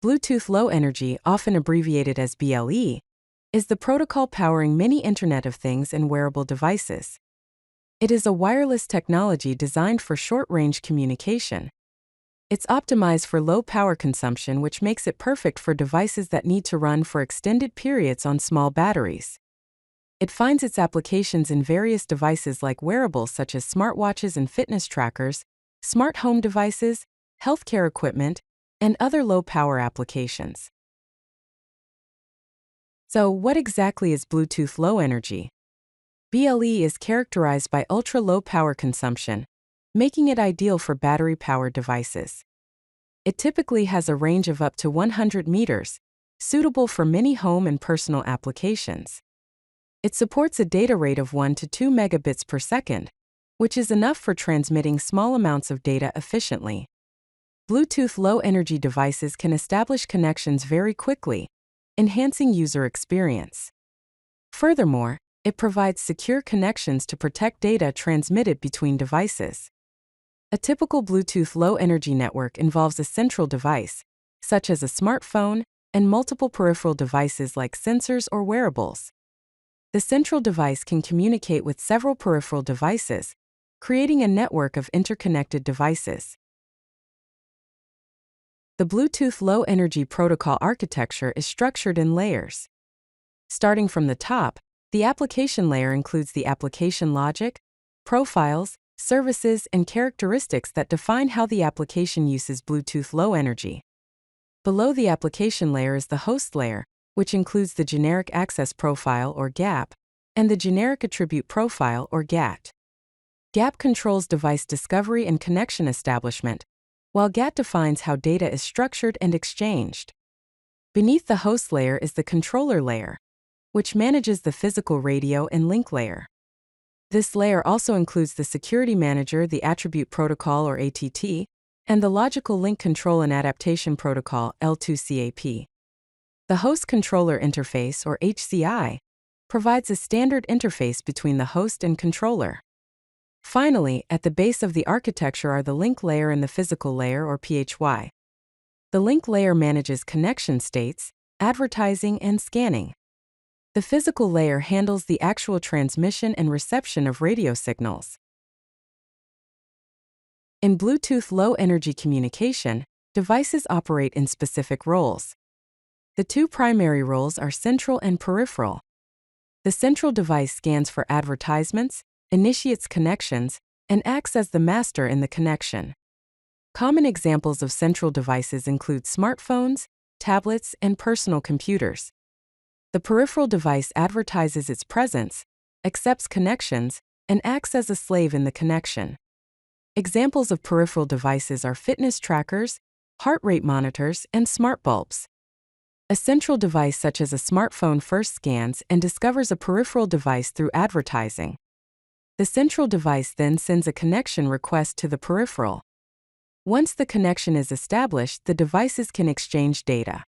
Bluetooth Low Energy, often abbreviated as BLE, is the protocol powering many Internet of Things and wearable devices. It is a wireless technology designed for short-range communication. It's optimized for low power consumption, which makes it perfect for devices that need to run for extended periods on small batteries. It finds its applications in various devices like wearables such as smartwatches and fitness trackers, smart home devices, healthcare equipment, and other low-power applications. So, what exactly is Bluetooth Low Energy? BLE is characterized by ultra-low power consumption, making it ideal for battery-powered devices. It typically has a range of up to 100 meters, suitable for many home and personal applications. It supports a data rate of 1 to 2 megabits per second, which is enough for transmitting small amounts of data efficiently. Bluetooth low-energy devices can establish connections very quickly, enhancing user experience. Furthermore, it provides secure connections to protect data transmitted between devices. A typical Bluetooth low-energy network involves a central device, such as a smartphone, and multiple peripheral devices like sensors or wearables. The central device can communicate with several peripheral devices, creating a network of interconnected devices. The Bluetooth Low Energy Protocol architecture is structured in layers. Starting from the top, the application layer includes the application logic, profiles, services, and characteristics that define how the application uses Bluetooth Low Energy. Below the application layer is the host layer, which includes the Generic Access Profile or GAP, and the Generic Attribute Profile or GATT. GAP controls device discovery and connection establishment, while GATT defines how data is structured and exchanged. Beneath the host layer is the controller layer, which manages the physical radio and link layer. This layer also includes the security manager, the attribute protocol or ATT, and the logical link control and adaptation protocol L2CAP. The host controller interface or HCI provides a standard interface between the host and controller. Finally, at the base of the architecture are the link layer and the physical layer or PHY. The link layer manages connection states, advertising, and scanning. The physical layer handles the actual transmission and reception of radio signals. In Bluetooth low-energy communication, devices operate in specific roles. The two primary roles are central and peripheral. The central device scans for advertisements, initiates connections, and acts as the master in the connection. Common examples of central devices include smartphones, tablets, and personal computers. The peripheral device advertises its presence, accepts connections, and acts as a slave in the connection. Examples of peripheral devices are fitness trackers, heart rate monitors, and smart bulbs. A central device such as a smartphone first scans and discovers a peripheral device through advertising. The central device then sends a connection request to the peripheral. Once the connection is established, the devices can exchange data.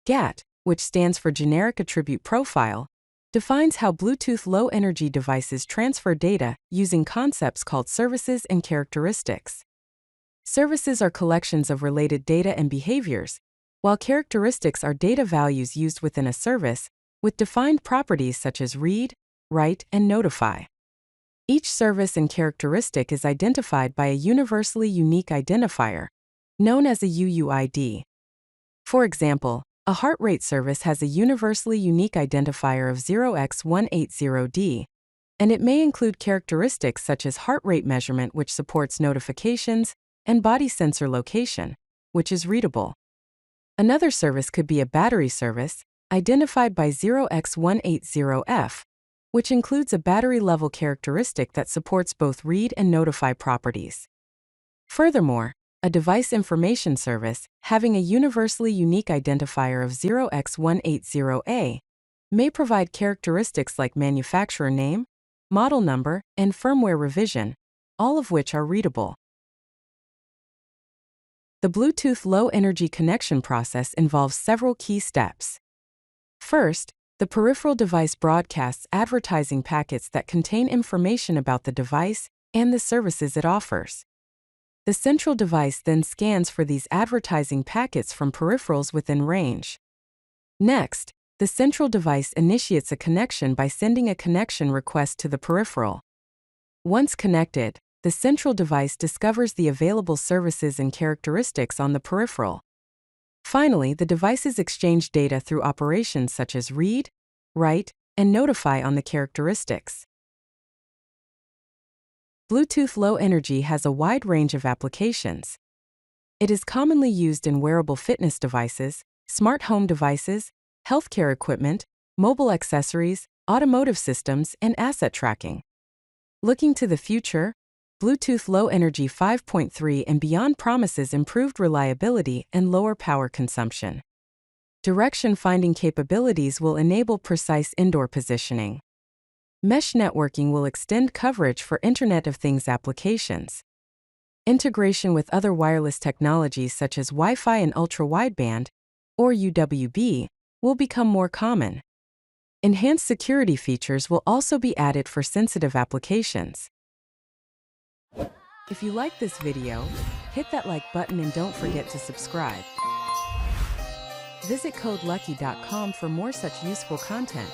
GATT, which stands for Generic Attribute Profile, defines how Bluetooth low-energy devices transfer data using concepts called services and characteristics. Services are collections of related data and behaviors, while characteristics are data values used within a service, with defined properties such as read, write, and notify. Each service and characteristic is identified by a universally unique identifier, known as a UUID. For example, a heart rate service has a universally unique identifier of 0x180D, and it may include characteristics such as heart rate measurement, which supports notifications, and body sensor location, which is readable. Another service could be a battery service, identified by 0x180F, which includes a battery level characteristic that supports both read and notify properties. Furthermore, a device information service, having a universally unique identifier of 0x180A, may provide characteristics like manufacturer name, model number, and firmware revision, all of which are readable. The Bluetooth low-energy connection process involves several key steps. First, the peripheral device broadcasts advertising packets that contain information about the device and the services it offers. The central device then scans for these advertising packets from peripherals within range. Next, the central device initiates a connection by sending a connection request to the peripheral. Once connected, the central device discovers the available services and characteristics on the peripheral. Finally, the devices exchange data through operations such as read, write, and notify on the characteristics. Bluetooth Low Energy has a wide range of applications. It is commonly used in wearable fitness devices, smart home devices, healthcare equipment, mobile accessories, automotive systems, and asset tracking. Looking to the future, Bluetooth Low Energy 5.3 and beyond promises improved reliability and lower power consumption. Direction-finding capabilities will enable precise indoor positioning. Mesh networking will extend coverage for Internet of Things applications. Integration with other wireless technologies such as Wi-Fi and ultra-wideband, or UWB, will become more common. Enhanced security features will also be added for sensitive applications. If you like this video, hit that like button and don't forget to subscribe. Visit codelucky.com for more such useful content.